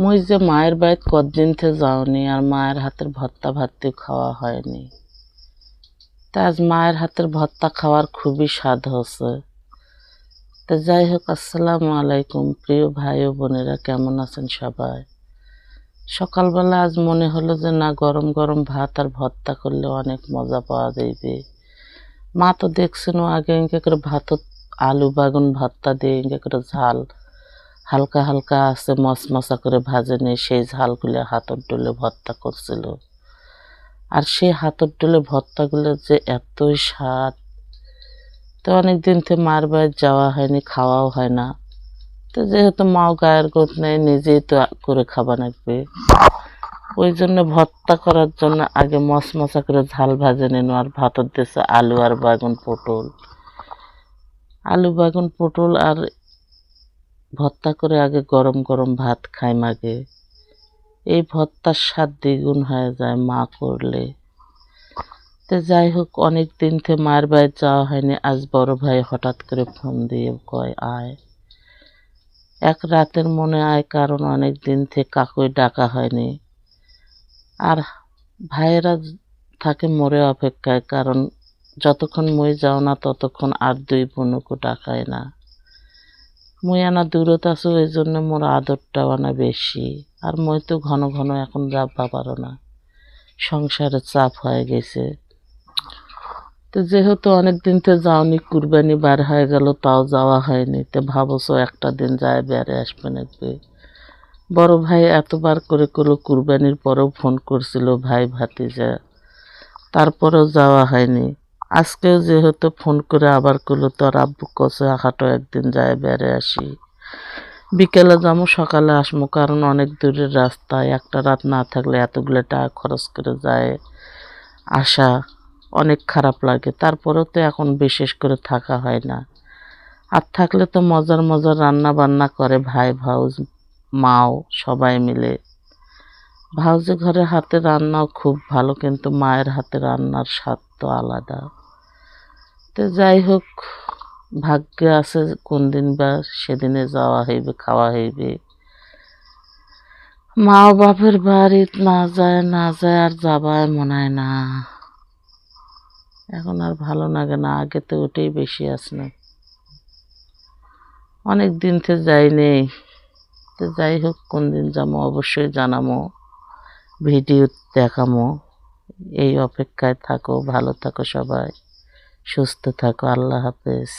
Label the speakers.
Speaker 1: মুই যে মায়ের বাড়িত কতদিন থেকে যাওনি আর মায়ের হাতের ভর্তা ভাতও খাওয়া হয়নি। তা আজ মায়ের হাতের ভর্তা খাওয়ার খুবই স্বাদ হচ্ছে। তা যাই হোক, আসসালামু আলাইকুম প্রিয় ভাই ও বোনেরা, কেমন আছেন সবাই? সকালবেলা আজ মনে হলো যে না, গরম গরম ভাত আর ভর্তা করলে অনেক মজা পাওয়া যাইবে। মা তো দেখছেন আগে ইনকে করে ভাতত আলু বাগুন ভর্তা দিয়ে ইনকে করে ঝাল হালকা হালকা আছে মশমশা করে ভাজে নিয়ে সেই ঝালগুলো হাতর ডলে ভর্তা করছিল। আর সেই হাতর ডলে ভর্তাগুলো যে এতই স্বাদ। তো অনেকদিন থেকে মার বাড়ি যাওয়া হয়নি, খাওয়াও হয় না। তো যেহেতু মাও গায়ের গোদ নেই, নিজেই তো করে খাওয়া লাগবে। ওই জন্য ভর্তা করার জন্য আগে মশমশা করে ঝাল ভাজে নিন। আর ভাতর দিয়েছে আলু আর বাগুন পটল, আলু বাগুন পটল আর ভর্তা করে আগে গরম গরম ভাত খাই মাগে। এই ভর্তার স্বাদ দ্বিগুণ হয়ে যায় মা করলে। তো যাই হোক, অনেক দিন থেকে মায়ের বাড়ি যাওয়া হয়নি। আজ বড় ভাই হঠাৎ করে ফোন দিয়ে কয় আয়। এক রাতের মনে আয়, কারণ অনেক দিন থেকে কাকুই ডাকা হয়নি। আর ভাইয়েরা থাকে মোরে অপেক্ষায়, কারণ যতক্ষণ মই যাও না ততক্ষণ আর দুই বোনকে ডাকায় না। মুই আনা দূরত আছো, এই জন্য মোর আদরটাও আনা বেশি। আর মই তো ঘন ঘন এখন যাবা পারো না, সংসারের চাপ হয়ে গেছে। তো যেহেতু অনেকদিন তো যাওনি, কুরবানি বার হয়ে গেল তাও যাওয়া হয়নি। তো ভাবছো একটা দিন যায় বেড়ে আসবে নাকি। বড় ভাই এতবার করে করলো, কুরবানির পরেও ফোন করছিল ভাই ভাতিজা, তারপরেও যাওয়া হয়নি। আজকেও যেহেতু ফোন করে আবার করলো, তোর আব্বু কষে হাঁটো একদিন যায় বেড়ে আসি। বিকেলে যাবো সকালে আসবো, কারণ অনেক দূরের রাস্তায় একটা রাত না থাকলে এতগুলো টাকা খরচ করে যায় আসা অনেক খারাপ লাগে। তারপরেও তো এখন বিশেষ করে থাকা হয় না। আর থাকলে তো মজার মজার রান্না বান্না করে ভাই ভাউজ মাও সবাই মিলে। ভাউজে ঘরে হাতে রান্নাও খুব ভালো, কিন্তু মায়ের হাতে রান্নার স্বাদ তো আলাদা। তো যাই হোক, ভাগ্যে আছে কোন দিন বা সেদিনে যাওয়া হইবে, খাওয়া হইবে। মা বাপের বাড়ি না যায় না যায় আর যাবায় মনে হয় না। এখন আর ভালো লাগে না, আগে তো ওটাই বেশি আসে। অনেক দিন থেকে যাই নেই। তো যাই হোক, কোন দিন যাবো অবশ্যই জানাবো, ভিডিও দেখাবো। এই অপেক্ষায় থাকো, ভালো থাকো সবাই, সুস্থ থাকো। আল্লাহ হাফেজ।